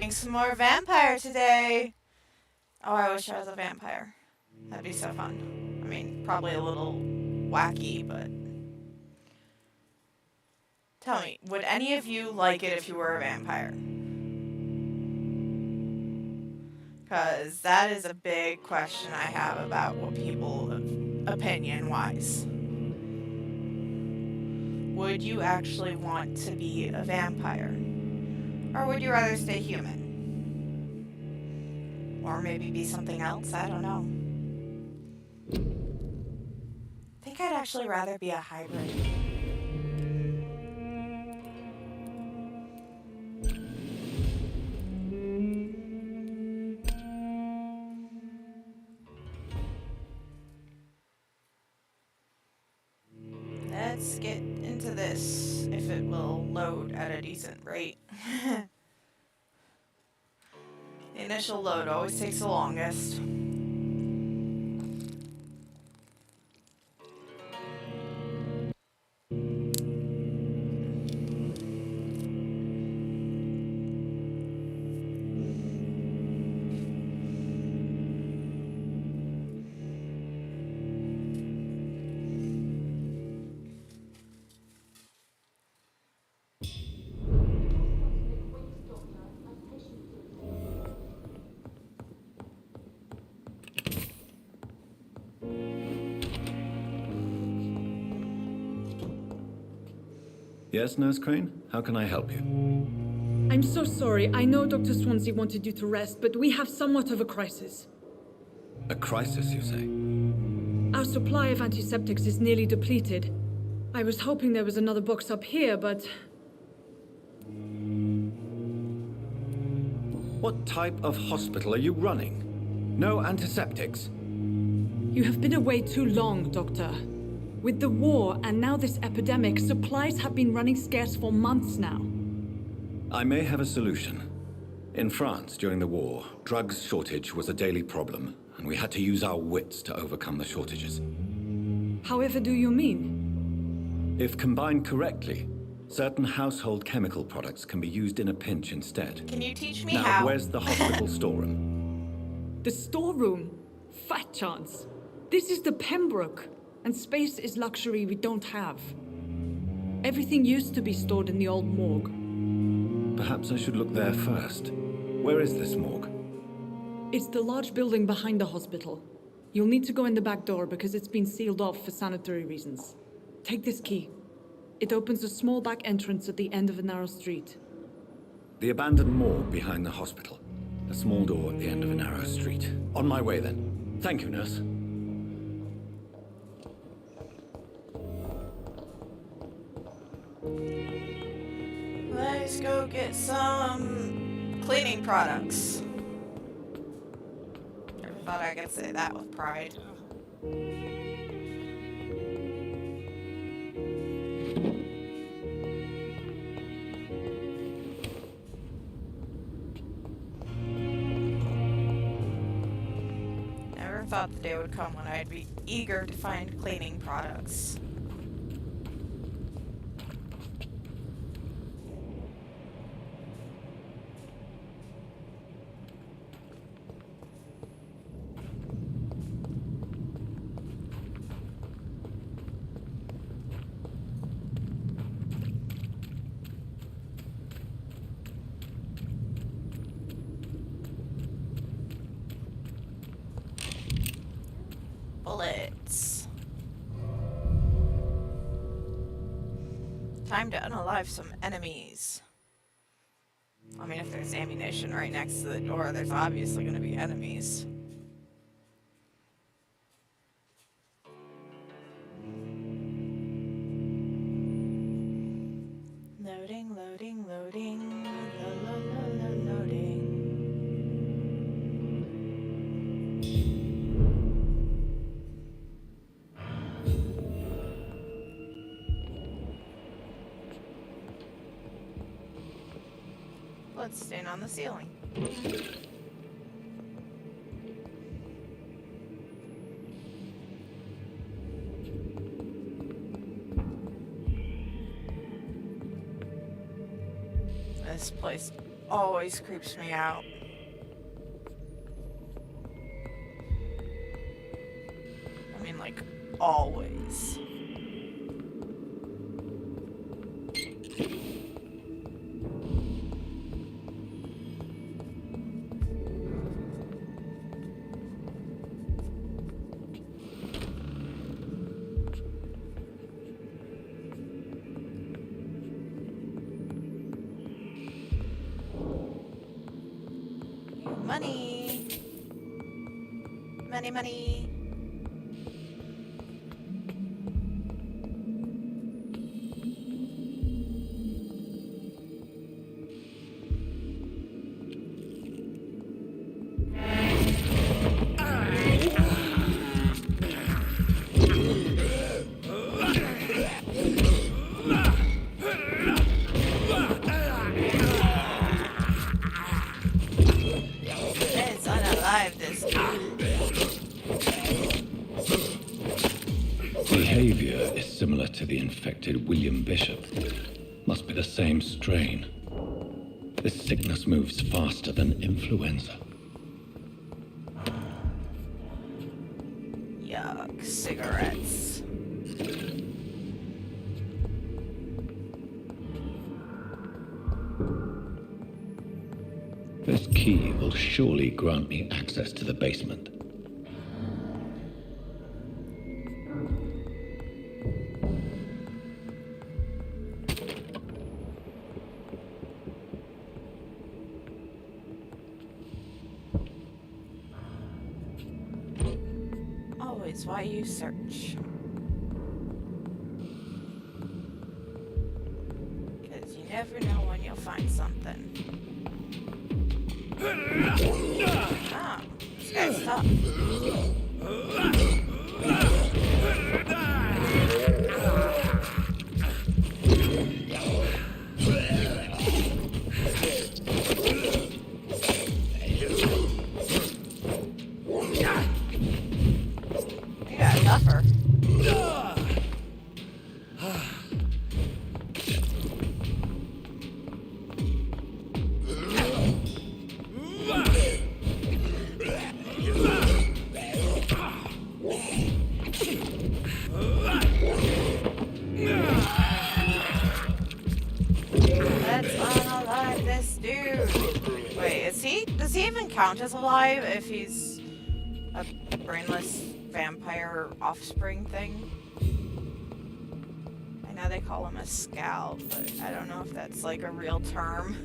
playing some more Vampyr today. Oh, I wish I was a vampire. That'd be so fun. I mean, probably a little wacky, but... Tell me, would any of you like it if you were a vampire? Because that is a big question I have about what people, opinion-wise. Would you actually want to be a vampire? Or would you rather stay human? Or maybe be something else? I don't know. I think I'd actually rather be a hybrid. Let's get into this, if it will load at a decent rate. The initial load always takes the longest. Yes, Nurse Crane? How can I help you? I'm so sorry. I know Dr. Swansea wanted you to rest, but we have somewhat of a crisis. A crisis, you say? Our supply of antiseptics is nearly depleted. I was hoping there was another box up here, but... What type of hospital are you running? No antiseptics? You have been away too long, Doctor. With the war and now this epidemic, supplies have been running scarce for months now. I may have a solution. In France, during the war, drugs shortage was a daily problem, and we had to use our wits to overcome the shortages. However do you mean? If combined correctly, certain household chemical products can be used in a pinch instead. Can you teach me now, how? Where's the hospital storeroom? The storeroom? Fat chance. This is the Pembroke, and space is luxury we don't have. Everything used to be stored in the old morgue. Perhaps I should look there first. Where is this morgue? It's the large building behind the hospital. You'll need to go in the back door because it's been sealed off for sanitary reasons. Take this key. It opens a small back entrance at the end of a narrow street. The abandoned morgue behind the hospital. A small door at the end of a narrow street. On my way then. Thank you, nurse. Let's go get some cleaning products. Never thought I could say that with pride. Never thought the day would come when I'd be eager to find cleaning products. Bullets. Time to unalive some enemies. I mean, if there's ammunition right next to the door, there's obviously going to be enemies. Loading, loading, loading. Loading. Let's stand on the ceiling. This place always creeps me out. I mean, like, always. Money. Money, money. It's unalive, this guy. Behavior is similar to the infected William Bishop. Must be the same strain. This sickness moves faster than influenza. Yuck, cigarettes. This key will surely grant me access to the basement. Always why you search. Because you never know when you'll find something. Ah, this guy's tough. You got tougher. Let's unalive this dude. Wait, does he even count as alive if he's a brainless vampire offspring thing? I know they call him a scalp, but I don't know if that's like a real term.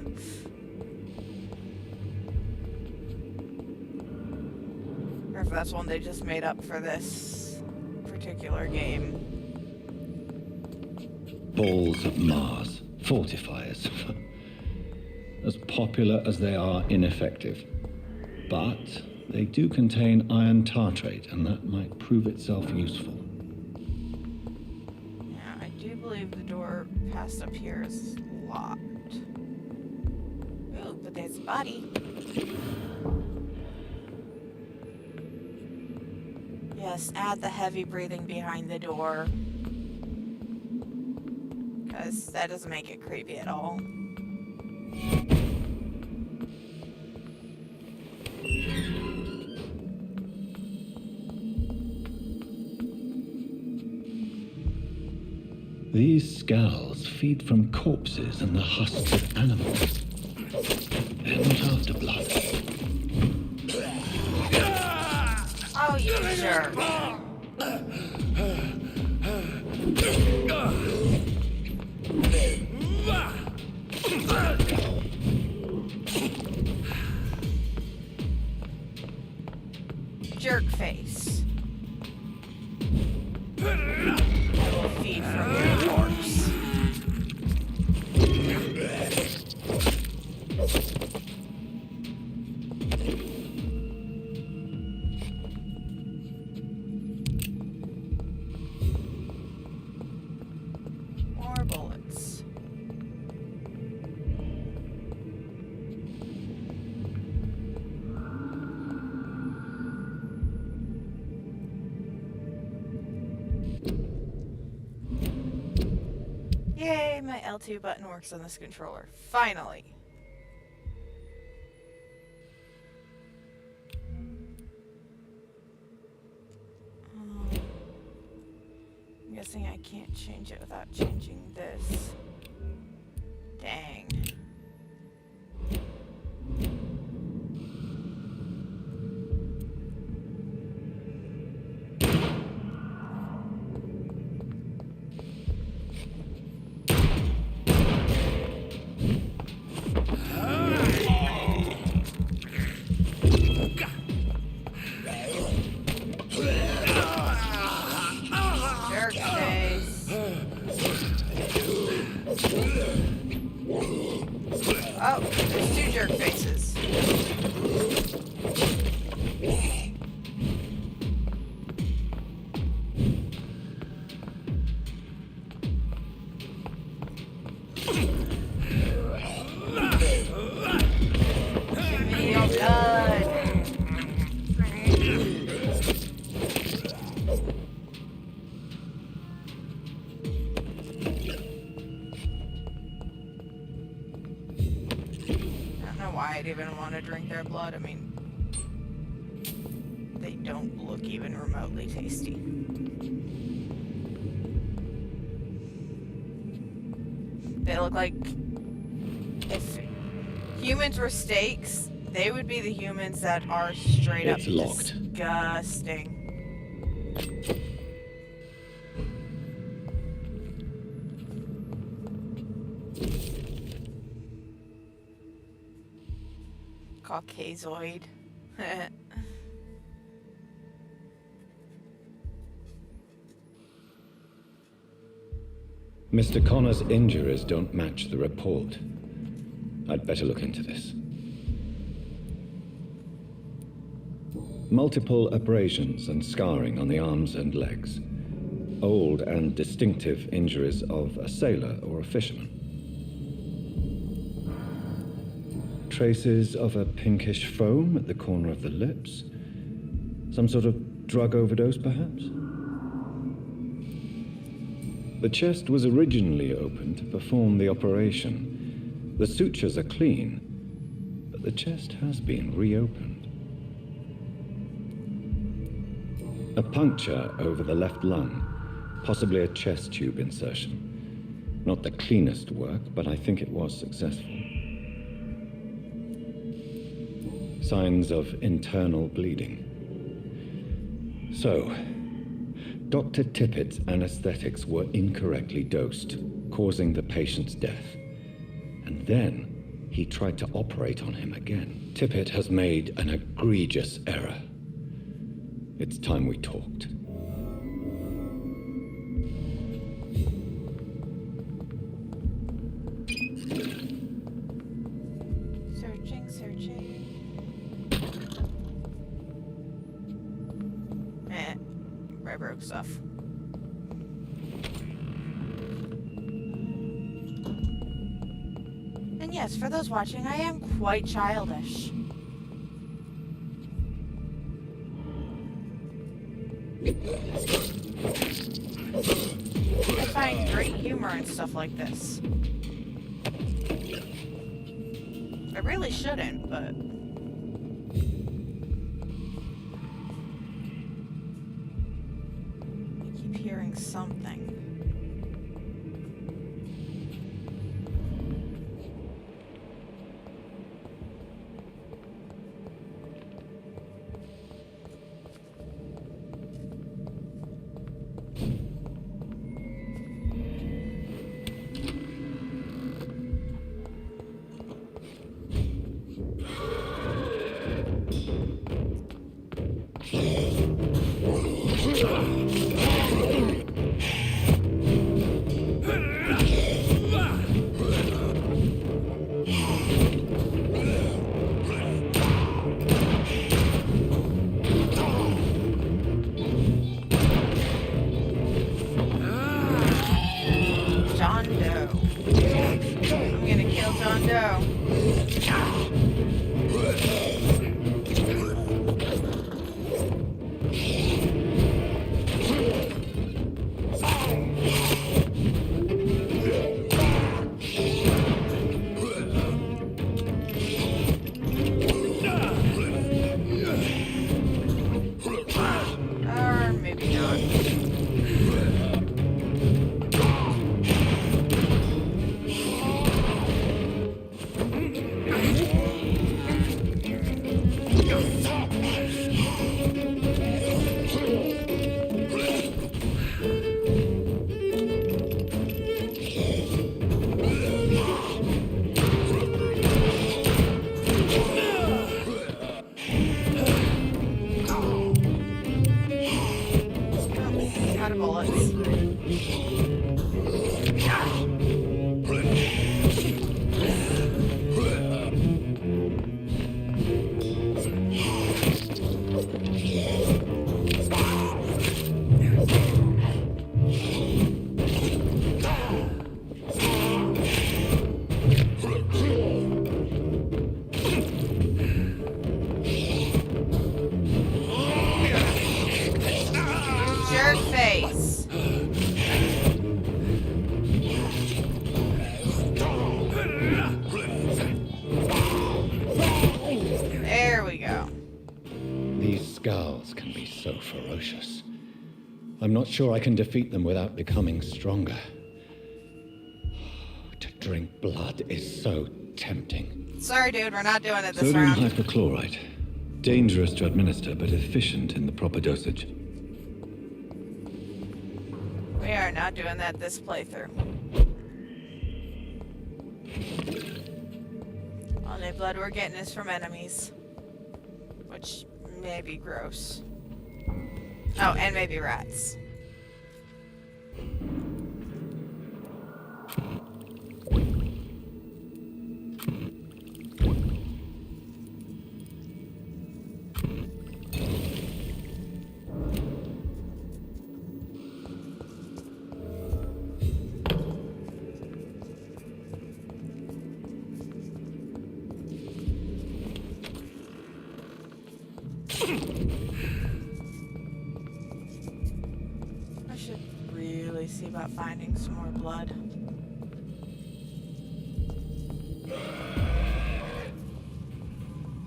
Or if that's one they just made up for this particular game. Balls of Mars, fortifiers. As popular as they are ineffective. But they do contain iron tartrate, and that might prove itself useful. Yeah, I do believe the door past up here is locked. Ooh, but there's a body. Yes, add the heavy breathing behind the door. Because that doesn't make it creepy at all. These skulls feed from corpses and the husks of animals. They're not after blood. Oh, you jerk. Jerk face. I will feed from your corpse. More bullets. Yay, my L2 button works on this controller. Finally. guessing I can't change it without changing this. Dang. Jerk face. Oh, there's two jerk faces. Give me your blood. I don't know why I'd even want to drink their blood. I mean, they don't look even remotely tasty. They look like if humans were steaks, they would be the humans that are straight up It's locked. disgusting. Caucasoid. Mr. Connor's injuries don't match the report. I'd better look into this. Multiple abrasions and scarring on the arms and legs. Old and distinctive injuries of a sailor or a fisherman. Traces of a pinkish foam at the corner of the lips. Some sort of drug overdose, perhaps? The chest was originally opened to perform the operation. The sutures are clean, but the chest has been reopened. A puncture over the left lung, possibly a chest tube insertion. Not the cleanest work, but I think it was successful. Signs of internal bleeding. So, Dr. Tippett's anesthetics were incorrectly dosed, causing the patient's death. And then he tried to operate on him again. Tippett has made an egregious error. It's time we talked. Searching. I broke stuff. And yes, for those watching, I am quite childish. I find great humor in stuff like this. I really shouldn't, but... I keep hearing something. John Doe. I'm gonna kill John Doe. Or maybe not. Skulls can be so ferocious. I'm not sure I can defeat them without becoming stronger. To drink blood is so tempting. Sorry, dude, we're not doing it this Sodium round. hypochlorite. Dangerous to administer, but efficient in the proper dosage. We are not doing that this playthrough. Only blood we're getting is from enemies. Which may be gross. Oh, and maybe rats. I should really see about finding some more blood.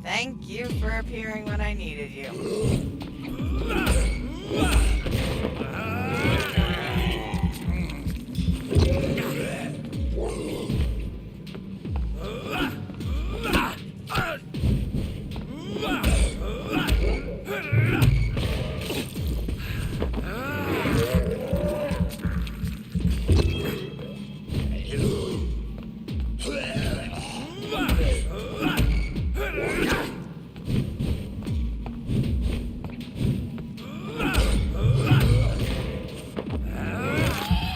Thank you for appearing when I needed you.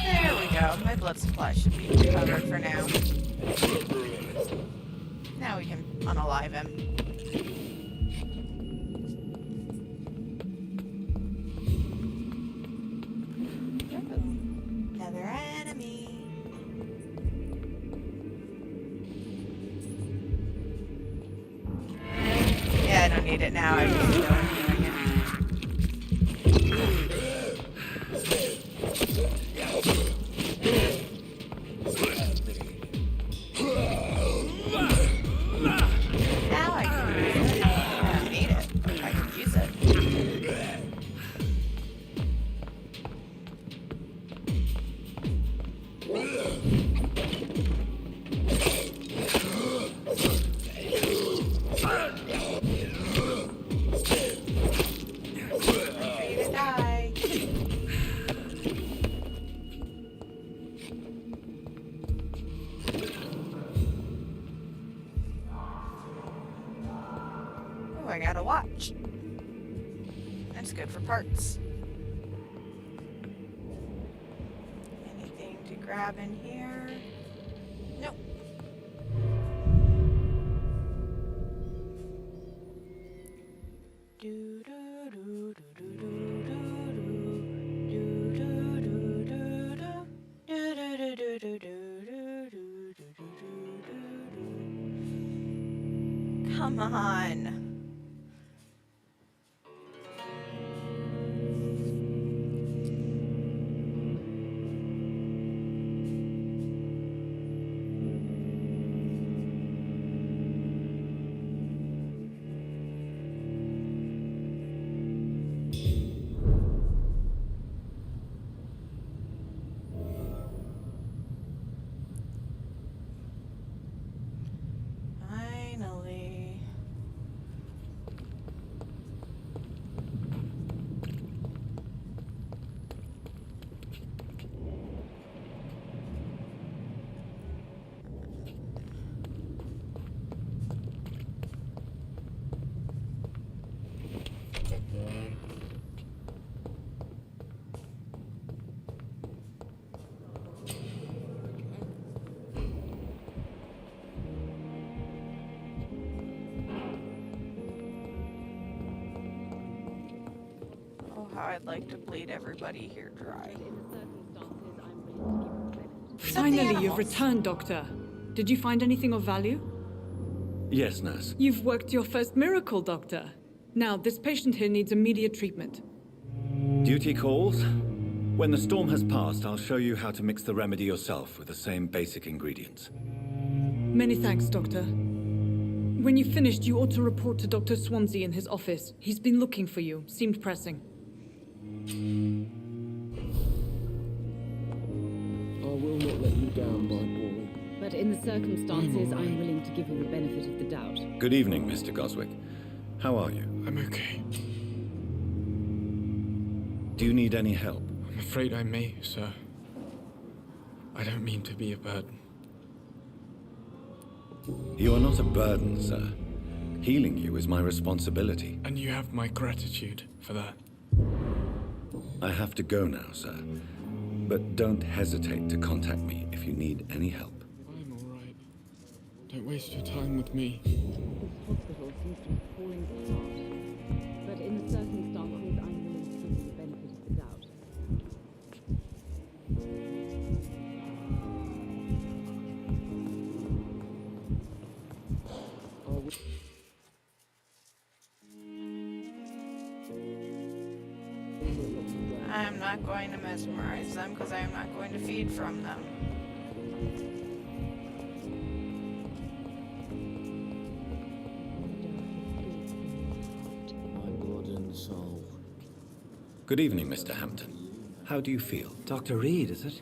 There we go. My blood supply should be covered for now. Now we can unalive him. Another enemy. Yeah, I don't need it now. I just know I'm doing it. Now I can use it. I don't need it, but I can use it. Ready to die. Oh, I got a watch. That's good for parts. Anything to grab in here? Nope. Do do do do do do do do do do do do do do do. Come on. Finally. Oh, how I'd like to bleed everybody here dry. Finally, you've animals. returned, Doctor. Did you find anything of value? Yes, nurse. You've worked your first miracle, Doctor. Now, this patient here needs immediate treatment. Duty calls. When the storm has passed, I'll show you how to mix the remedy yourself with the same basic ingredients. Many thanks, Doctor. When you finished, you ought to report to Dr. Swansea in his office. He's been looking for you. Seemed pressing. I will not let you down, my boy. But in the circumstances, I'm willing to give you the benefit of the doubt. Good evening, Mr. Goswick. How are you? I'm okay. Do you need any help? I'm afraid I may, sir. I don't mean to be a burden. You are not a burden, sir. Healing you is my responsibility. And you have my gratitude for that. I have to go now, sir. But don't hesitate to contact me if you need any help. I'm all right. Don't waste your time with me. This hospital seems to be falling apart. But in the circumstances, I'm willing to give you the benefit of the doubt. I'm not going to mesmerize them because I am not going to feed from them. My blood and soul. Good evening, Mr. Hampton. How do you feel? Dr. Reed, is it?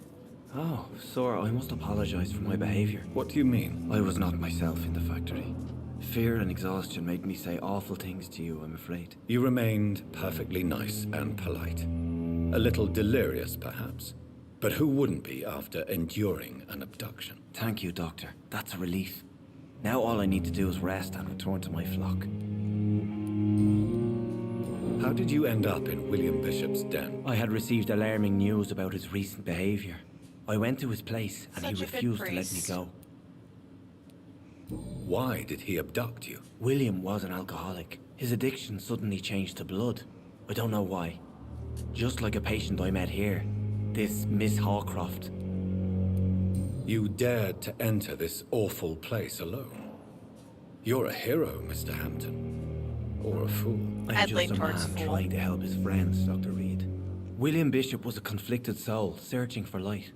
Oh, sir, I must apologize for my behavior. What do you mean? I was not myself in the factory. Fear and exhaustion made me say awful things to you, I'm afraid. You remained perfectly nice and polite. A little delirious, perhaps. But who wouldn't be after enduring an abduction? Thank you, Doctor. That's a relief. Now all I need to do is rest and return to my flock. How did you end up in William Bishop's den? I had received alarming news about his recent behavior. I went to his place and Such a he good refused to let me priest. go. Why did he abduct you? William was an alcoholic. His addiction suddenly changed to blood. I don't know why. Just like a patient I met here. This Miss Hawcroft. You dared to enter this awful place alone. You're a hero, Mr. Hampton. Or a fool. I'm I'd just lean a towards man fool. trying to help his friends, Dr. Reed. William Bishop was a conflicted soul, searching for light.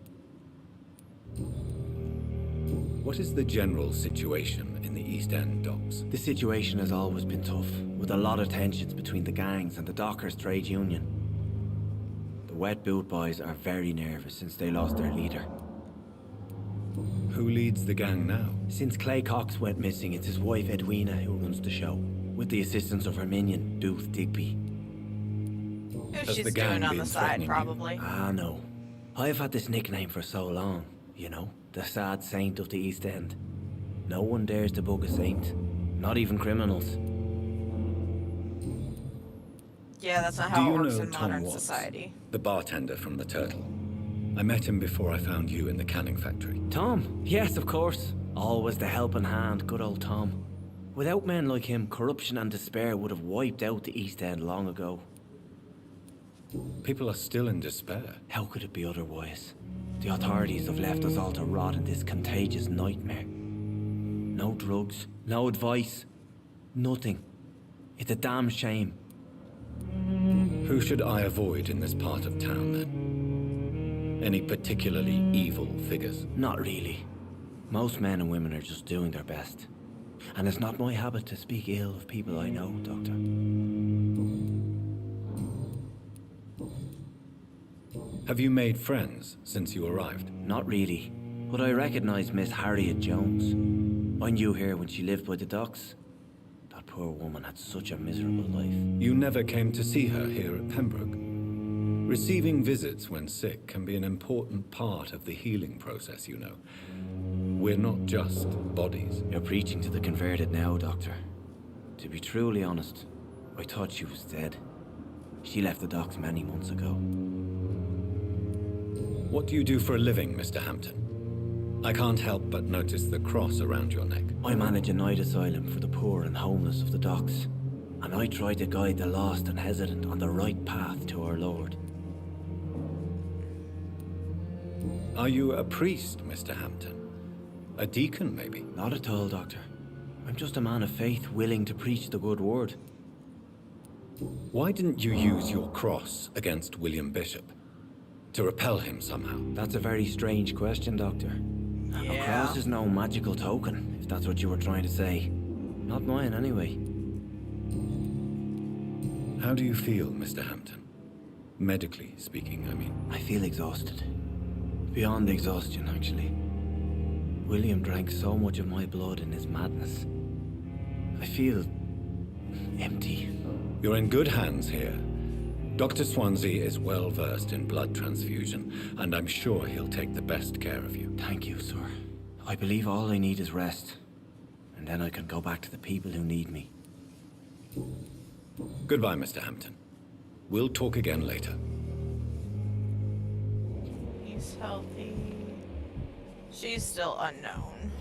What is the general situation in the East End docks? The situation has always been tough, with a lot of tensions between the gangs and the Dockers Trade Union. The Wet Boot Boys are very nervous since they lost their leader. Who leads the gang now? Since Clay Cox went missing, it's his wife Edwina who runs the show, with the assistance of her minion, Dooth Digby. Who Has she's the gang doing on been the side, threatening you? probably. Ah, no. I've had this nickname for so long, you know, the sad saint of the East End. No one dares to bug a saint, not even criminals. Yeah, that's not Do how it you works know in Tom modern Watts, society. the bartender from the Turtle? I met him before I found you in the canning factory. Tom? Yes, of course. Always the helping hand, good old Tom. Without men like him, corruption and despair would have wiped out the East End long ago. People are still in despair. How could it be otherwise? The authorities have left us all to rot in this contagious nightmare. No drugs, no advice, nothing. It's a damn shame. Who should I avoid in this part of town, then? Any particularly evil figures? Not really. Most men and women are just doing their best. And it's not my habit to speak ill of people I know, Doctor. Have you made friends since you arrived? Not really. But I recognize Miss Harriet Jones. I knew her when she lived by the docks. That poor woman had such a miserable life. You never came to see her here at Pembroke. Receiving visits when sick can be an important part of the healing process, you know. We're not just bodies. You're preaching to the converted now, Doctor. To be truly honest, I thought she was dead. She left the docks many months ago. What do you do for a living, Mr. Hampton? I can't help but notice the cross around your neck. I manage a night asylum for the poor and homeless of the docks. And I try to guide the lost and hesitant on the right path to our Lord. Are you a priest, Mr. Hampton? A deacon, maybe? Not at all, Doctor. I'm just a man of faith willing to preach the good word. Why didn't you use your cross against William Bishop? To repel him somehow? That's a very strange question, Doctor. A Yeah. cross is no magical token, if that's what you were trying to say. Not mine, anyway. How do you feel, Mr. Hampton? Medically speaking, I mean. I feel exhausted. Beyond exhaustion, actually. William drank so much of my blood in his madness. I feel empty. You're in good hands here. Dr. Swansea is well versed in blood transfusion, and I'm sure he'll take the best care of you. Thank you, sir. I believe all I need is rest. And then I can go back to the people who need me. Goodbye, Mr. Hampton. We'll talk again later. He's healthy. She's still unknown.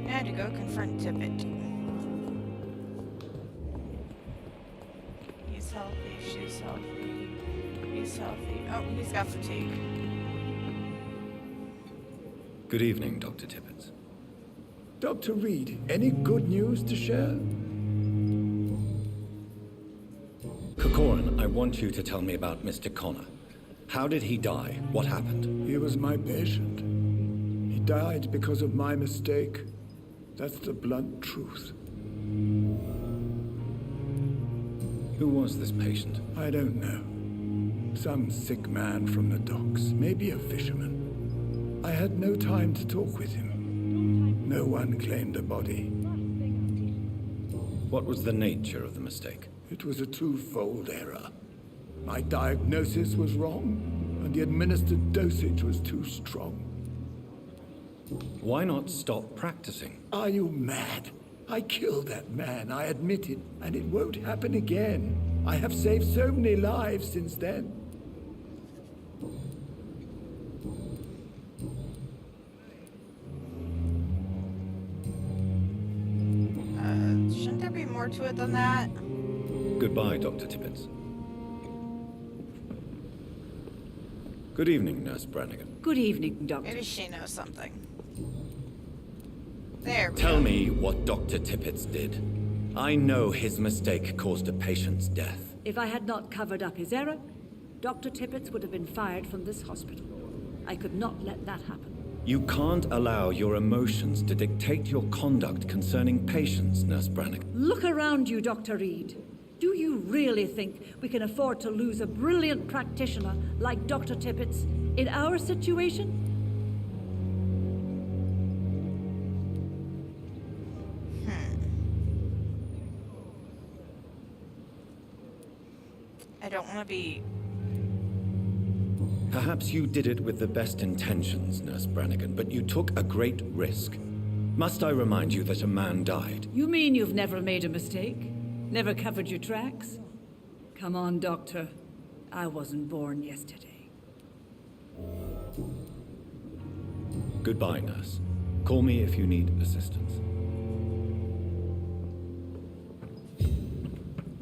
I had to go confront Tippett. He's healthy, she's healthy. He's healthy. Oh, he's got fatigue. Good evening, Dr. Tippett. Dr. Reed, any good news to share? Corcoran, I want you to tell me about Mr. Connor. How did he die? What happened? He was my patient. He died because of my mistake. That's the blunt truth. Who was this patient? I don't know. Some sick man from the docks, maybe a fisherman. I had no time to talk with him. No one claimed a body. What was the nature of the mistake? It was a twofold error. My diagnosis was wrong, and the administered dosage was too strong. Why not stop practicing? Are you mad? I killed that man, I admit it, and it won't happen again. I have saved so many lives since then. Shouldn't there be more to it than that? Goodbye, Dr. Tippett. Good evening, Nurse Brannigan. Good evening, Doctor. Maybe she knows something. There we Tell go. me what Dr. Tippett did. I know his mistake caused a patient's death. If I had not covered up his error, Dr. Tippett would have been fired from this hospital. I could not let that happen. You can't allow your emotions to dictate your conduct concerning patients, Nurse Brannigan. Look around you, Dr. Reed. Do you really think we can afford to lose a brilliant practitioner like Dr. Tippett's in our situation? I don't want to be... Perhaps you did it with the best intentions, Nurse Brannigan, but you took a great risk. Must I remind you that a man died? You mean you've never made a mistake? Never covered your tracks? Come on, Doctor. I wasn't born yesterday. Goodbye, Nurse. Call me if you need assistance.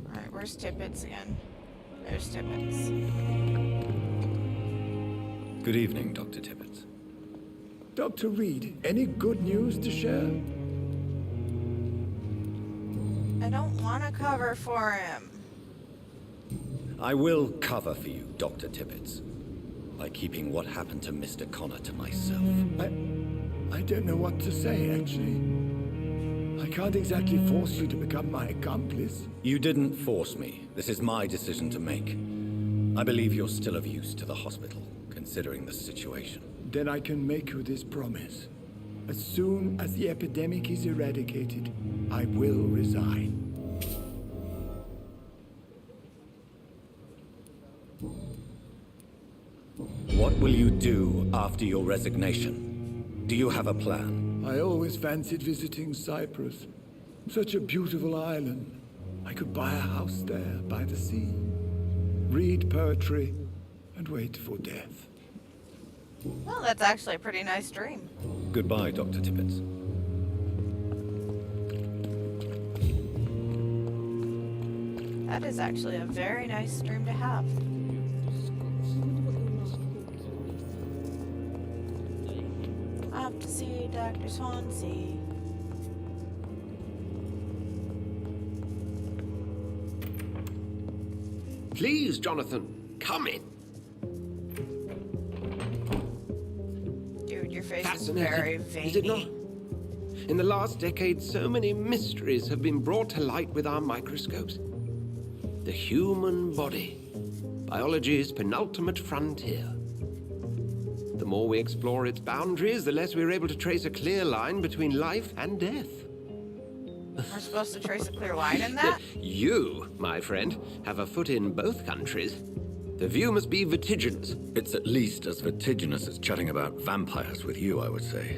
Alright, where's Tippett's again? There's Tippett's. Good evening, Dr. Tippett. Dr. Reed, any good news to share? I don't want to cover for him. I will cover for you, Dr. Tippett, by keeping what happened to Mr. Connor to myself. I don't know what to say, actually. I can't exactly force you to become my accomplice. You didn't force me. This is my decision to make. I believe you're still of use to the hospital, considering the situation. Then I can make you this promise. As soon as the epidemic is eradicated, I will resign. What will you do after your resignation? Do you have a plan? I always fancied visiting Cyprus. Such a beautiful island. I could buy a house there by the sea, read poetry, and wait for death. Well, that's actually a pretty nice dream. Goodbye, Dr. Tippett. That is actually a very nice dream to have. Off to see Dr. Swansea. Please, Jonathan, come in. Dude, your face is Fascinating, very veiny. is it not? In the last decade, so many mysteries have been brought to light with our microscopes. The human body, biology's penultimate frontier. The more we explore its boundaries, the less we're able to trace a clear line between life and death. We're supposed to trace a clear line in that? You, my friend, have a foot in both countries. The view must be vertiginous. It's at least as vertiginous as chatting about vampires with you, I would say.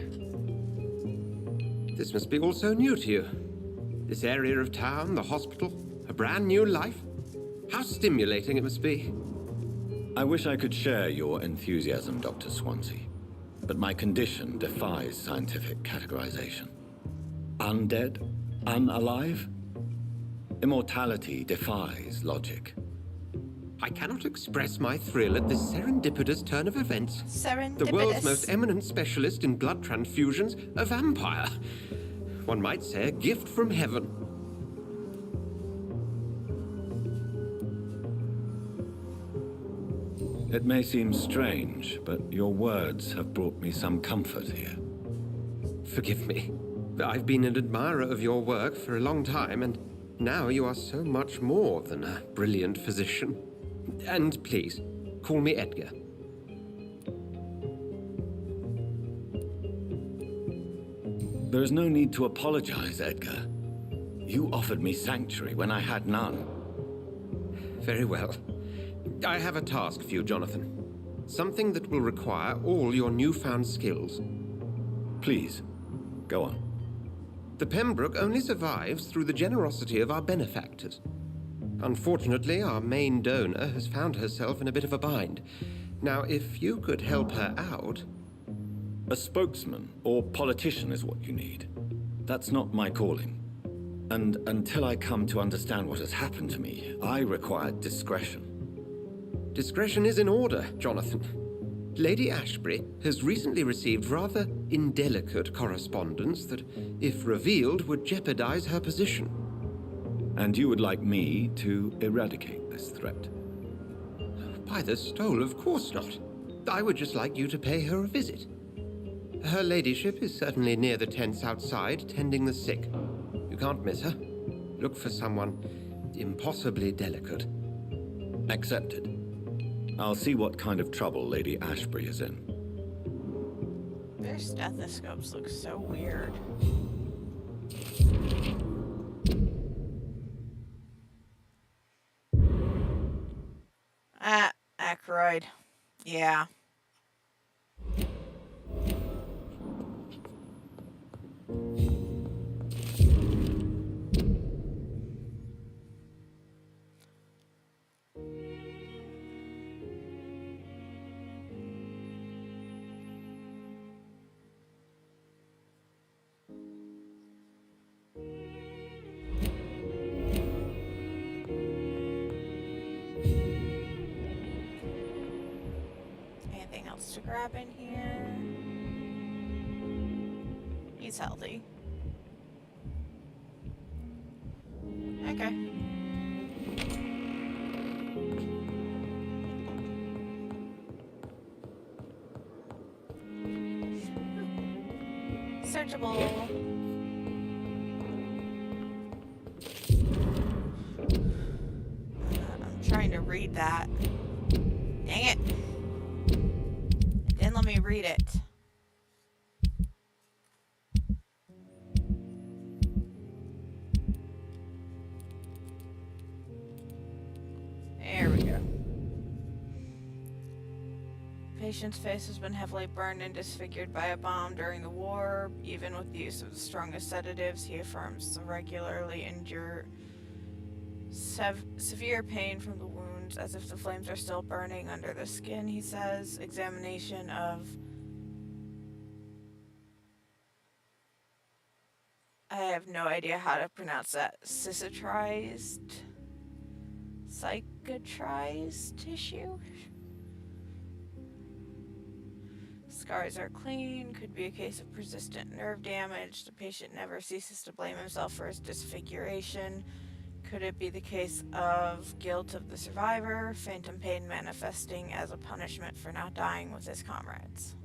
This must be all so new to you. This area of town, the hospital, a brand new life. How stimulating it must be. I wish I could share your enthusiasm, Dr. Swansea, but my condition defies scientific categorization. Undead? Unalive? Immortality defies logic. I cannot express my thrill at this serendipitous turn of events. Serendipitous. The world's most eminent specialist in blood transfusions, a vampire. One might say a gift from heaven. It may seem strange, but your words have brought me some comfort here. Forgive me. I've been an admirer of your work for a long time, and now you are so much more than a brilliant physician. And please, call me Edgar. There is no need to apologize, Edgar. You offered me sanctuary when I had none. Very well. I have a task for you, Jonathan. Something that will require all your newfound skills. Please, go on. The Pembroke only survives through the generosity of our benefactors. Unfortunately, our main donor has found herself in a bit of a bind. Now, if you could help her out... A spokesman or politician is what you need. That's not my calling. And until I come to understand what has happened to me, I require discretion. Discretion is in order, Jonathan. Lady Ashbury has recently received rather indelicate correspondence that, if revealed, would jeopardize her position. And you would like me to eradicate this threat? By the stole, of course not. I would just like you to pay her a visit. Her ladyship is certainly near the tents outside, tending the sick. You can't miss her. Look for someone impossibly delicate. Accepted. I'll see what kind of trouble Lady Ashbury is in. Their stethoscopes look so weird. Ackroyd. Yeah. Anything else to grab in here? He's healthy. Okay. Searchable. I'm trying to read that. Dang it. It didn't let me read it. There we go. Patient's face has been heavily burned and disfigured by a bomb during the war. Even with the use of the strongest sedatives, he affirms to regularly endure severe pain from the wounds, as if the flames are still burning under the skin, he says. Examination of... I have no idea how to pronounce that. Cicatrized tissue? Scars are clean, could be a case of persistent nerve damage. The patient never ceases to blame himself for his disfiguration. Could it be the case of guilt of the survivor, phantom pain manifesting as a punishment for not dying with his comrades?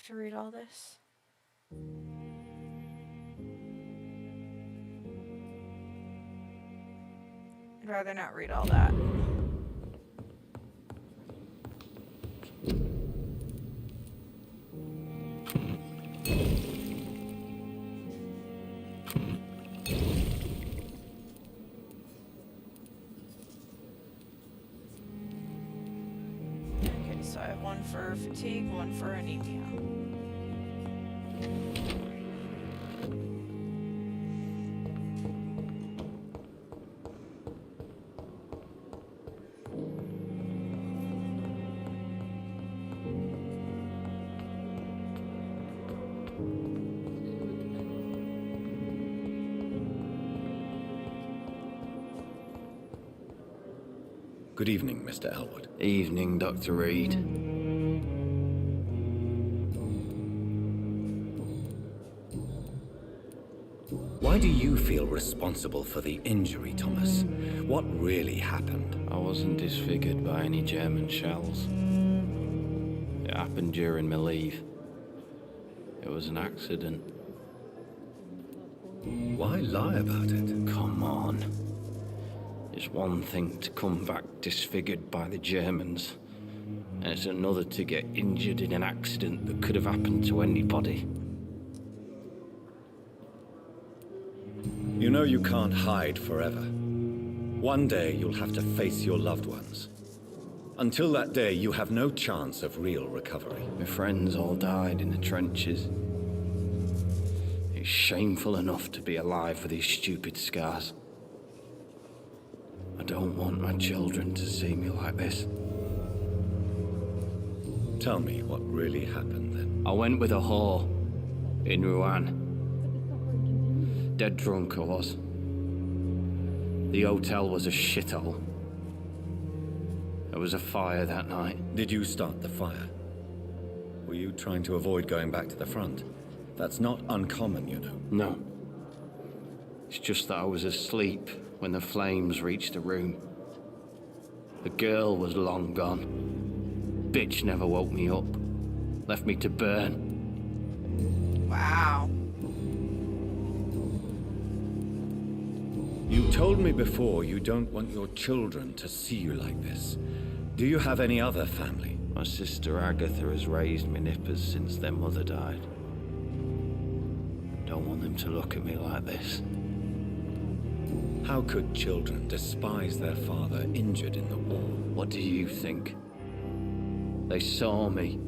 to read all this? I'd rather not read all that. Okay, so I have one for fatigue, one for anemia. Good evening, Mr. Elwood. Evening, Dr. Reed. Why do you feel responsible for the injury, Thomas? What really happened? I wasn't disfigured by any German shells. It happened during my leave. It was an accident. Why lie about it? Come on. It's one thing to come back disfigured by the Germans, and it's another to get injured in an accident that could have happened to anybody. You know you can't hide forever. One day you'll have to face your loved ones. Until that day, you have no chance of real recovery. My friends all died in the trenches. It's shameful enough to be alive with these stupid scars. I don't want my children to see me like this. Tell me what really happened then. I went with a whore in Rouen. Dead drunk I was. The hotel was a shithole. There was a fire that night. Did you start the fire? Were you trying to avoid going back to the front? That's not uncommon, you know. No. It's just that I was asleep when the flames reached the room. The girl was long gone. Bitch never woke me up. Left me to burn. Wow. You told me before you don't want your children to see you like this. Do you have any other family? My sister Agatha has raised my nippers since their mother died. Don't want them to look at me like this. How could children despise their father injured in the war? What do you think? They saw me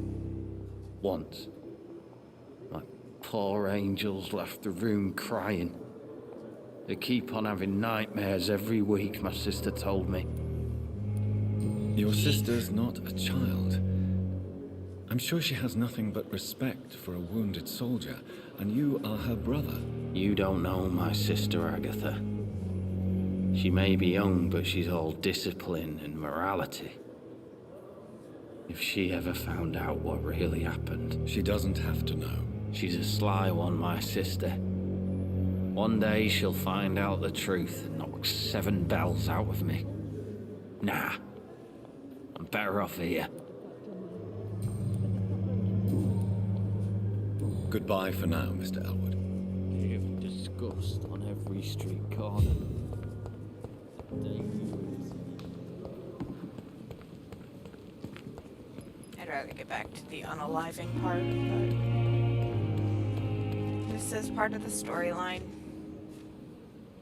once. My poor angels left the room crying. They keep on having nightmares every week, my sister told me. Your sister's not a child. I'm sure she has nothing but respect for a wounded soldier, and you are her brother. You don't know my sister Agatha. She may be young, but she's all discipline and morality. If she ever found out what really happened... She doesn't have to know. She's a sly one, my sister. One day she'll find out the truth and knock 7 bells out of me. Nah. I'm better off here. Goodbye for now, Mr. Elwood. Give disgust on every street corner. I'd rather get back to the unaliving part, but this is part of the storyline.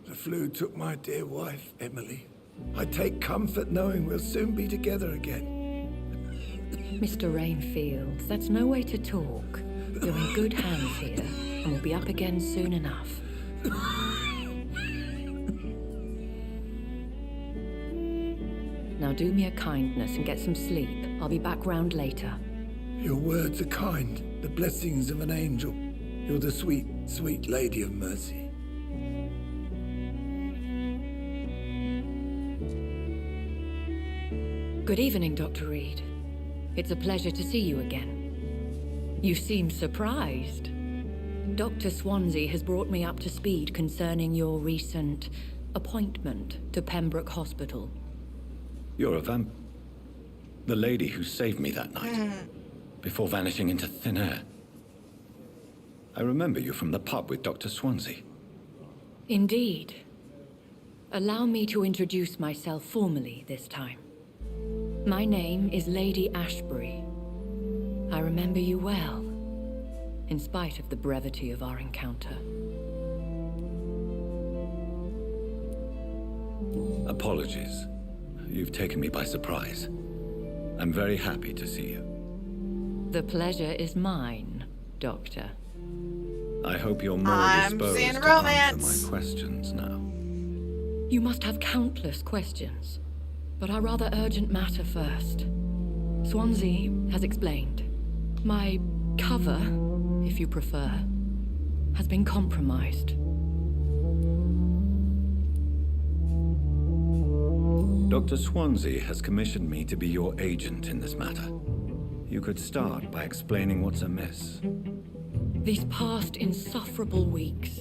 The flu took my dear wife, Emily. I take comfort knowing we'll soon be together again. Mr. Rainfield, that's no way to talk. You're in good hands here, and we'll be up again soon enough. Now do me a kindness and get some sleep. I'll be back round later. Your words are kind, the blessings of an angel. You're the sweet, sweet lady of mercy. Good evening, Dr. Reed. It's a pleasure to see you again. You seem surprised. Dr. Swansea has brought me up to speed concerning your recent appointment to Pembroke Hospital. You're a the lady who saved me that night, before vanishing into thin air. I remember you from the pub with Dr. Swansea. Indeed. Allow me to introduce myself formally this time. My name is Lady Ashbury. I remember you well, in spite of the brevity of our encounter. Apologies. You've taken me by surprise. I'm very happy to see you. The pleasure is mine, Doctor. I hope you're more I'm disposed seeing to romance. answer my questions now. You must have countless questions, but our rather urgent matter first. Swansea has explained. My cover, if you prefer, has been compromised. Dr. Swansea has commissioned me to be your agent in this matter. You could start by explaining what's amiss. These past insufferable weeks,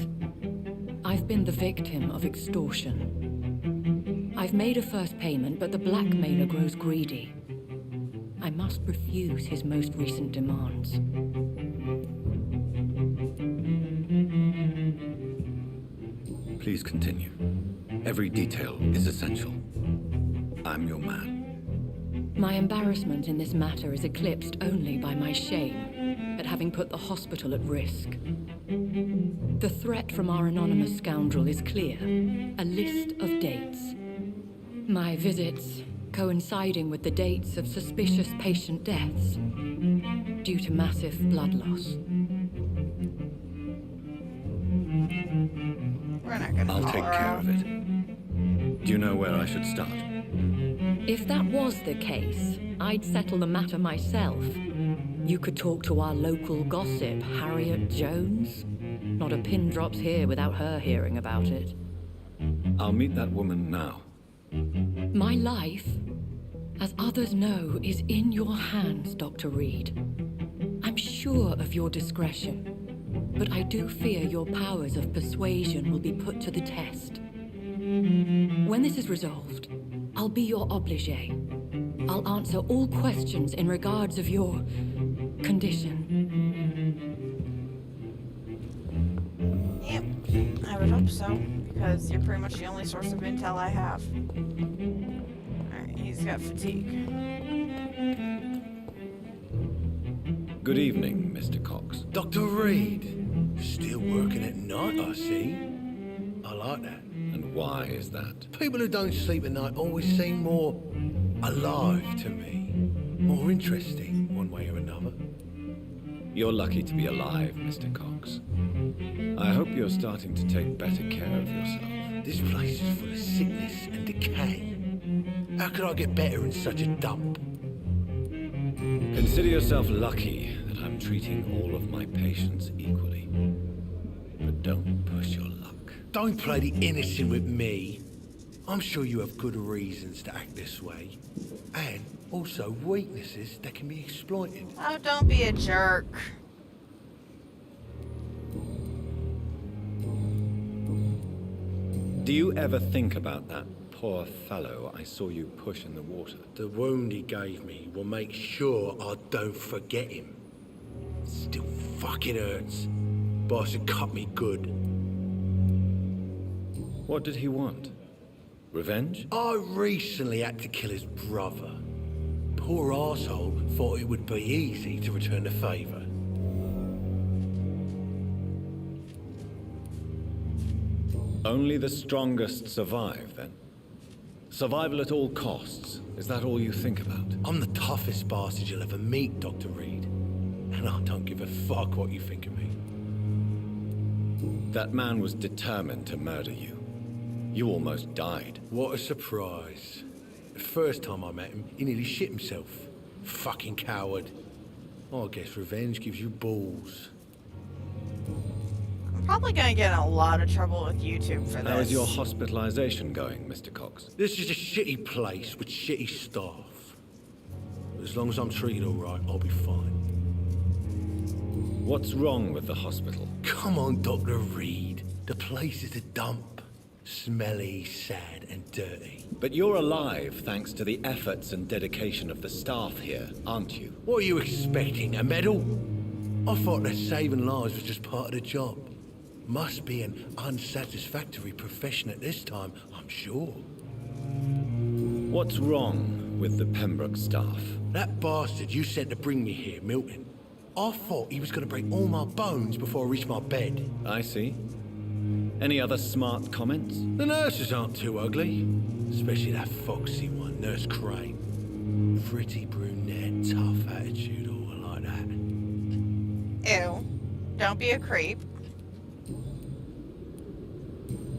I've been the victim of extortion. I've made a first payment, but the blackmailer grows greedy. I must refuse his most recent demands. Please continue. Every detail is essential. I'm your man. My embarrassment in this matter is eclipsed only by my shame at having put the hospital at risk. The threat from our anonymous scoundrel is clear. A list of dates. My visits coinciding with the dates of suspicious patient deaths due to massive blood loss. We're not gonna I'll call take her care out. of it. Do you know where I should start? If that was the case, I'd settle the matter myself. You could talk to our local gossip, Harriet Jones. Not a pin drops here without her hearing about it. I'll meet that woman now. My life, as others know, is in your hands, Dr. Reed. I'm sure of your discretion, but I do fear your powers of persuasion will be put to the test. When this is resolved, I'll be your obligé. I'll answer all questions in regards of your condition. Yep, I would hope so, because you're pretty much the only source of intel I have. Alright, he's got fatigue. Good evening, Mr. Cox. Dr. Reed, still working at night, I see. I like that. And why is that? People who don't sleep at night always seem more alive to me. More interesting, one way or another. You're lucky to be alive, Mr. Cox. I hope you're starting to take better care of yourself. This place is full of sickness and decay. How could I get better in such a dump? Consider yourself lucky that I'm treating all of my patients equally. But don't push your luck. Don't play the innocent with me. I'm sure you have good reasons to act this way. And also weaknesses that can be exploited. Oh, don't be a jerk. Do you ever think about that poor fellow I saw you push in the water? The wound he gave me will make sure I don't forget him. Still fucking hurts. Boss had cut me good. What did he want? Revenge? I recently had to kill his brother. Poor arsehole thought it would be easy to return the favour. Only the strongest survive, then? Survival at all costs. Is that all you think about? I'm the toughest bastard you'll ever meet, Dr. Reed. And I don't give a fuck what you think of me. That man was determined to murder you. You almost died. What a surprise. The first time I met him, he nearly shit himself. Fucking coward. I guess revenge gives you balls. I'm probably gonna get in a lot of trouble with YouTube for this. How is your hospitalization going, Mr. Cox? This is a shitty place with shitty staff. But as long as I'm treated all right, I'll be fine. What's wrong with the hospital? Come on, Dr. Reed. The place is a dump. Smelly, sad, and dirty. But you're alive thanks to the efforts and dedication of the staff here, aren't you? What are you expecting, a medal? I thought that saving lives was just part of the job. Must be an unsatisfactory profession at this time, I'm sure. What's wrong with the Pembroke staff? That bastard you sent to bring me here, Milton. I thought he was going to break all my bones before I reached my bed. I see. Any other smart comments? The nurses aren't too ugly. Especially that foxy one, Nurse Crane. Pretty brunette, tough attitude, all like that. Ew. Don't be a creep.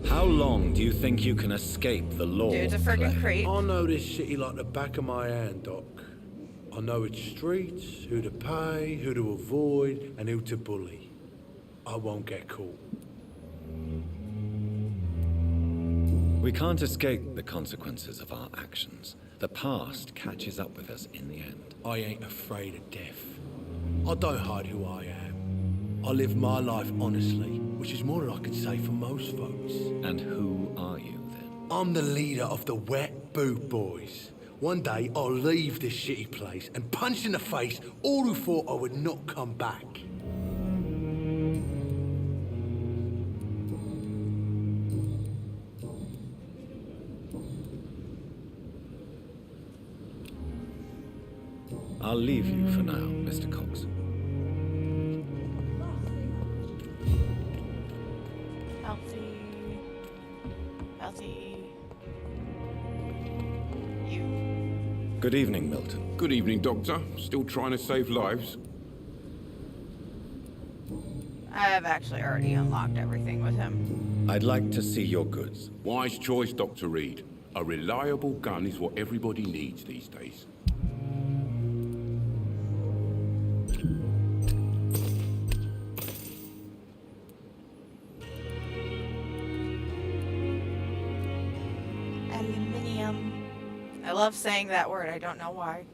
How long do you think you can escape the law? Dude's a friggin' Clay? creep. I know this city like the back of my hand, Doc. I know its streets, who to pay, who to avoid, and who to bully. I won't get caught. We can't escape the consequences of our actions. The past catches up with us in the end. I ain't afraid of death. I don't hide who I am. I live my life honestly, which is more than I could say for most folks. And who are you, then? I'm the leader of the Wet Boot Boys. One day I'll leave this shitty place and punch in the face all who thought I would not come back. I'll leave you for now, Mr. Cox. Healthy. You. Good evening, Milton. Good evening, Doctor. Still trying to save lives? I have actually already unlocked everything with him. I'd like to see your goods. Wise choice, Dr. Reed. A reliable gun is what everybody needs these days. Aluminium. I love saying that word. I don't know why.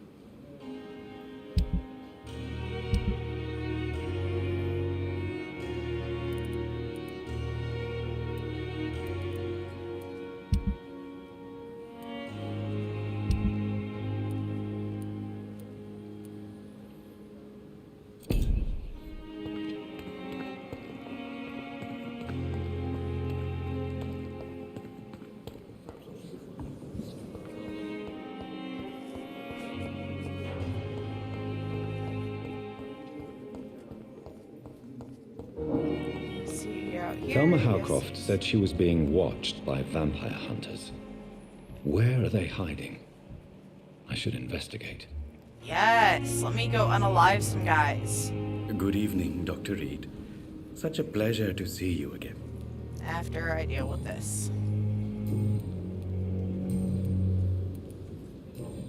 Thelma Howcroft said she was being watched by vampire hunters. Where are they hiding? I should investigate. Yes, let me go unalive some guys. Good evening, Dr. Reed. Such a pleasure to see you again. After I deal with this.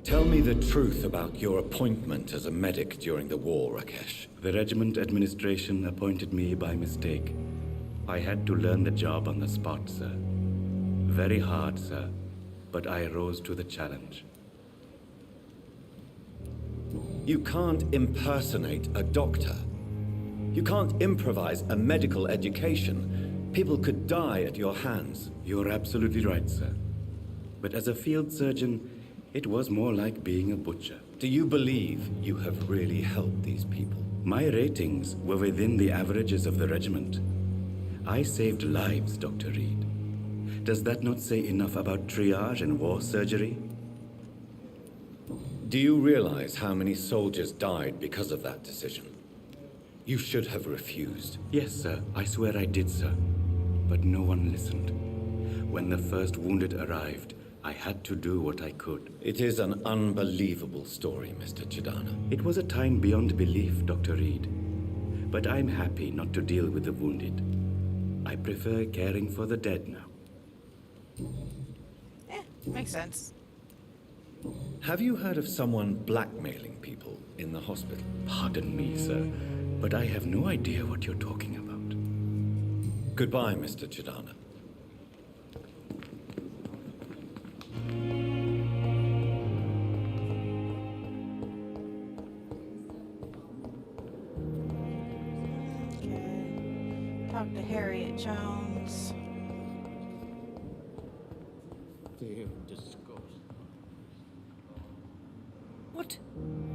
Tell me the truth about your appointment as a medic during the war, Rakesh. The regiment administration appointed me by mistake. I had to learn the job on the spot, sir. Very hard, sir, but I rose to the challenge. You can't impersonate a doctor. You can't improvise a medical education. People could die at your hands. You're absolutely right, sir. But as a field surgeon, it was more like being a butcher. Do you believe you have really helped these people? My ratings were within the averages of the regiment. I saved lives, Dr. Reed. Does that not say enough about triage and war surgery? Do you realize how many soldiers died because of that decision? You should have refused. Yes, sir. I swear I did, sir. But no one listened. When the first wounded arrived, I had to do what I could. It is an unbelievable story, Mr. Chidana. It was a time beyond belief, Dr. Reed. But I'm happy not to deal with the wounded. I prefer caring for the dead now. Makes sense. Have you heard of someone blackmailing people in the hospital? Pardon me, sir, but I have no idea what you're talking about. Goodbye, Mr. Chidana. Talk to Harriet Jones.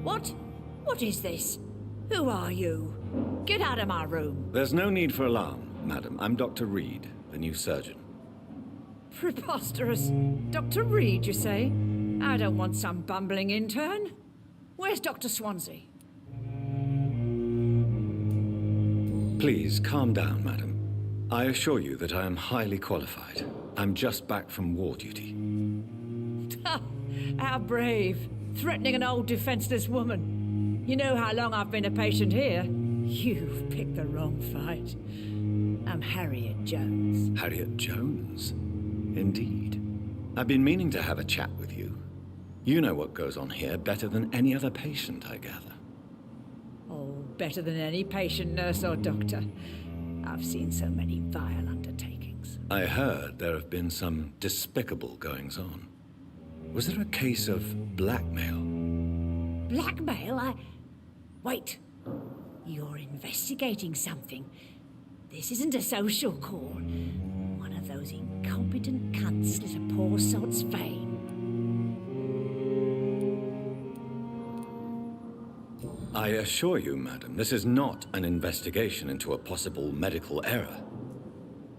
What? What is this? Who are you? Get out of my room. There's no need for alarm, madam. I'm Dr. Reed, the new surgeon. Preposterous. Dr. Reed, you say? I don't want some bumbling intern. Where's Dr. Swansea? Please, calm down, madam. I assure you that I am highly qualified. I'm just back from war duty. How brave. Threatening an old defenseless woman. You know how long I've been a patient here? You've picked the wrong fight. I'm Harriet Jones. Harriet Jones? Indeed. I've been meaning to have a chat with you. You know what goes on here better than any other patient, I gather. Oh, better than any patient, nurse, or doctor. I've seen so many vile undertakings. I heard there have been some despicable goings-on. Was there a case of blackmail? Blackmail? Wait. You're investigating something. This isn't a social call. One of those incompetent cunts slit a poor sod's vein. I assure you, madam, this is not an investigation into a possible medical error.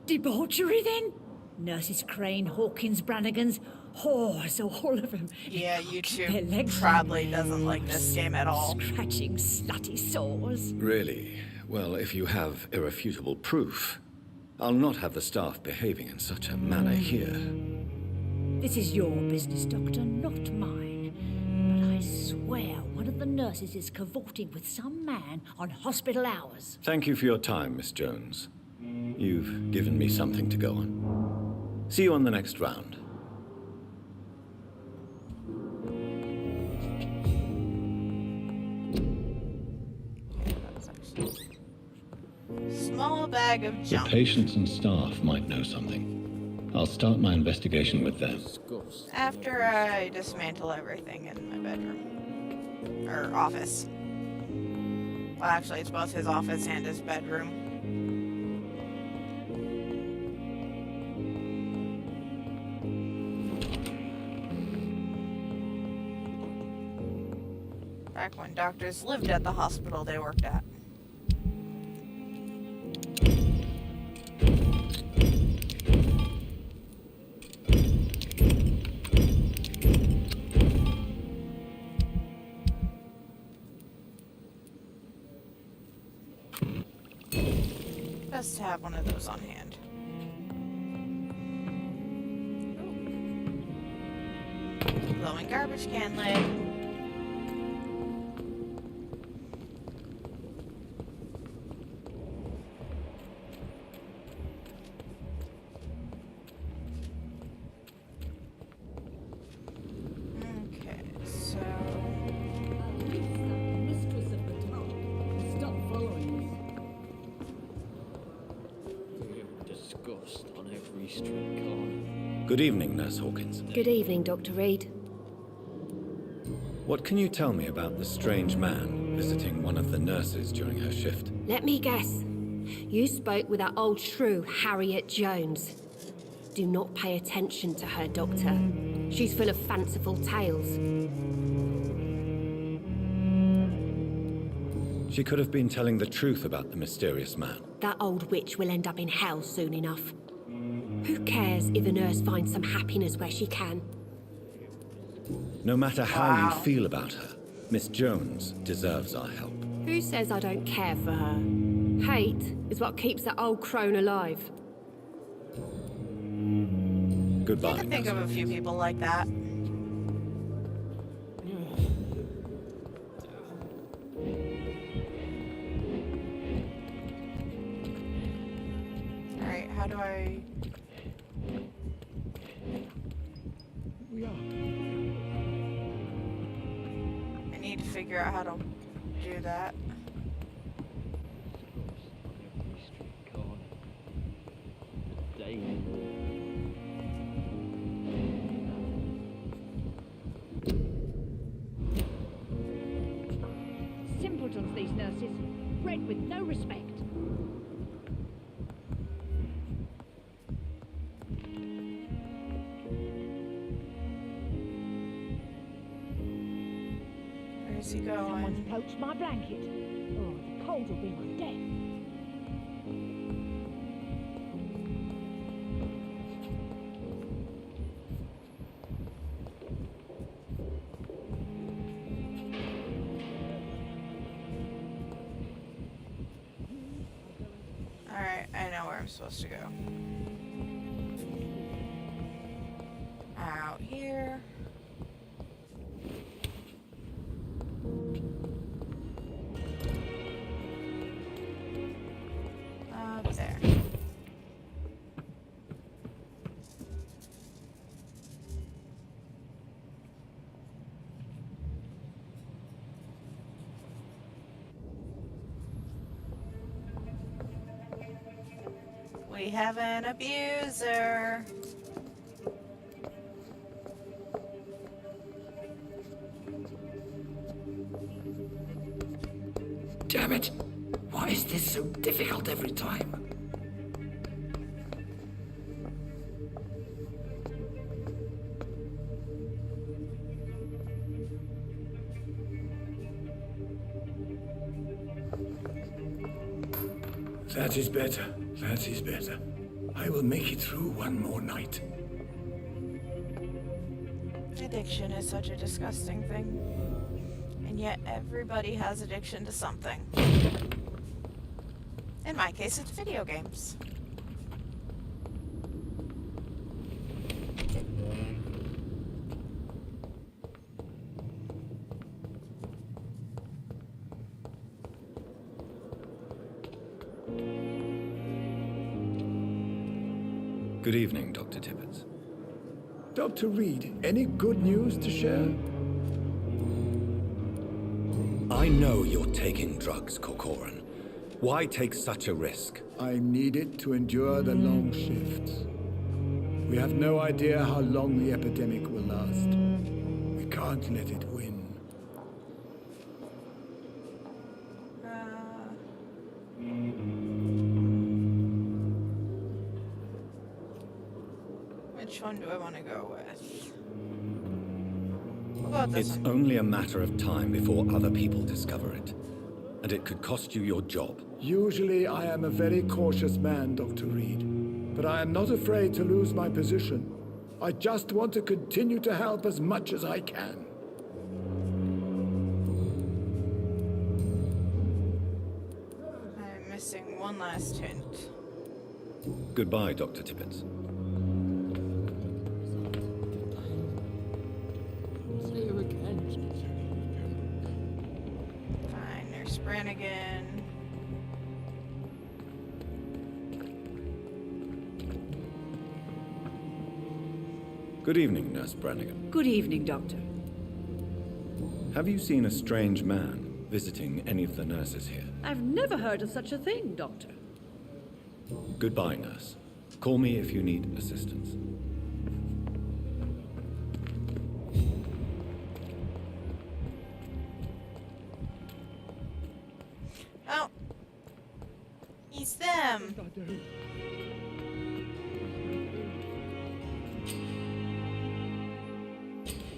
Debauchery, then? Nurses Crane, Hawkins, Brannigans, whores, all of them. Yeah, Their YouTube legs probably doesn't like this game at all. Scratching slutty sores. Really? Well, if you have irrefutable proof, I'll not have the staff behaving in such a manner here. This is your business, Doctor, not mine. But I swear one of the nurses is cavorting with some man on hospital hours. Thank you for your time, Miss Jones. You've given me something to go on. See you on the next round. Small bag of The junk. patients and staff might know something. I'll start my investigation with them. After I dismantle everything in my bedroom. Or office. Well, actually, it's both his office and his bedroom. Back when doctors lived at the hospital they worked at. Best to have one of those on hand. Ooh. Glowing garbage can lid. Okay, so Mistress of the town. Stop following me. Disgust on every street corner. Good evening, Nurse Hawkins. Good evening, Dr. Reed. What can you tell me about the strange man visiting one of the nurses during her shift? Let me guess. You spoke with that old shrew, Harriet Jones. Do not pay attention to her, Doctor. She's full of fanciful tales. She could have been telling the truth about the mysterious man. That old witch will end up in hell soon enough. Who cares if a nurse finds some happiness where she can? No matter how Wow. you feel about her, Miss Jones deserves our help. Who says I don't care for her? Hate is what keeps that old crone alive. I Goodbye, can think Nurse. of a few people like that. Alright, how do I... I need to figure out how to do that. Simpletons, these nurses. Bred with no respect. Where's he Someone's going? poached my blanket. Oh, the cold will be my death. Alright, I know where I'm supposed to go. Out here. Up there. We have an abuser. Damn it! Why is this so difficult every time? That is better. That is better. I will make it through one more night. Addiction is such a disgusting thing. And yet everybody has addiction to something. In my case, it's video games. Good evening, Dr. Tibbets. Dr. Reed, any good news to share? I know you're taking drugs, Corcoran. Why take such a risk? I need it to endure the long shifts. We have no idea how long the epidemic will last. We can't let it win. Which one do I want to go with? We'll go with this It's one. only a matter of time before other people discover it. And it could cost you your job. Usually I am a very cautious man, Dr. Reed. But I am not afraid to lose my position. I just want to continue to help as much as I can. I'm missing one last hint. Goodbye, Dr. Tibbets. Fine, there's Brannigan. Good evening, Nurse Brannigan. Good evening, Doctor. Have you seen a strange man visiting any of the nurses here? I've never heard of such a thing, Doctor. Goodbye, nurse. Call me if you need assistance. Oh! It's them!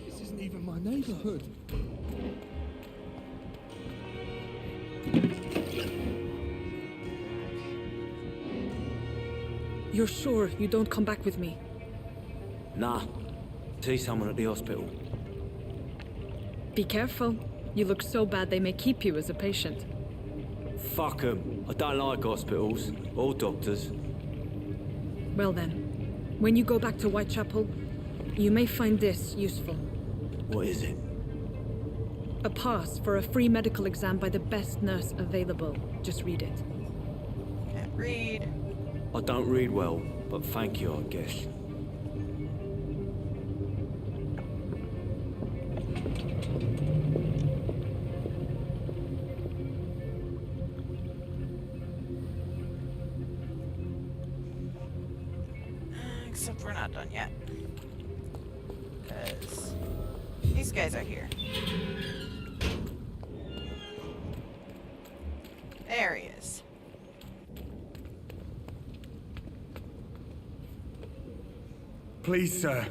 This isn't even my neighborhood. You're sure you don't come back with me? Nah. See someone at the hospital. Be careful. You look so bad they may keep you as a patient. Fuck 'em. I don't like hospitals or doctors. Well then, when you go back to Whitechapel, you may find this useful. What is it? A pass for a free medical exam by the best nurse available. Just read it. Can't read. I don't read well, but thank you, I guess. Except we're not done yet. Because these guys are here. There he is. Please, sir.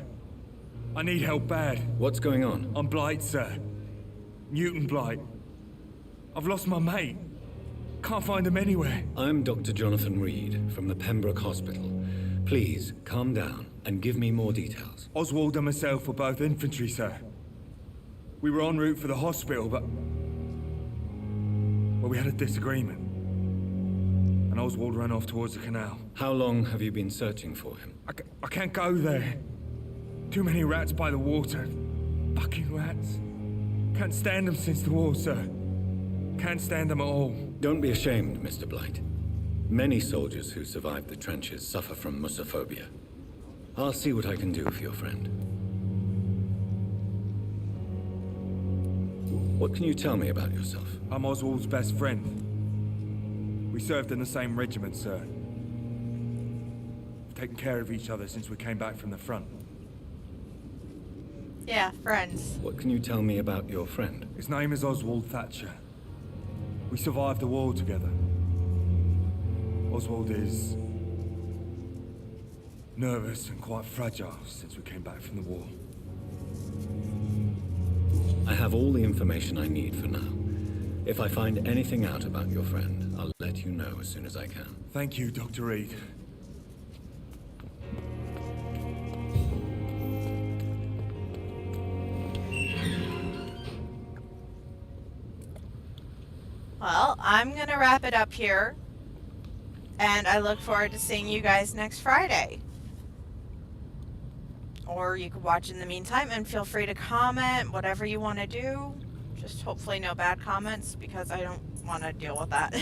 I need help bad. What's going on? I'm Blight, sir. Newton Blight. I've lost my mate. can't find him anywhere. I'm Dr. Jonathan Reed from the Pembroke Hospital. Please, calm down and give me more details. Oswald and myself were both infantry, sir. We were en route for the hospital, but... well, we had a disagreement. And Oswald ran off towards the canal. How long have you been searching for him? I can't go there. Too many rats by the water. Fucking rats. Can't stand them since the war, sir. Can't stand them at all. Don't be ashamed, Mr. Blight. Many soldiers who survived the trenches suffer from musophobia. I'll see what I can do for your friend. What can you tell me about yourself? I'm Oswald's best friend. We served in the same regiment, sir. We've taken care of each other since we came back from the front. Yeah, friends. What can you tell me about your friend? His name is Oswald Thatcher. We survived the war together. Oswald is... nervous and quite fragile since we came back from the war. I have all the information I need for now. If I find anything out about your friend, I'll let you know as soon as I can. Thank you, Dr. Reed. Well, I'm gonna wrap it up here. And I look forward to seeing you guys next Friday. Or you could watch in the meantime, and feel free to comment whatever you want to do. Just hopefully no bad comments, because I don't want to deal with that.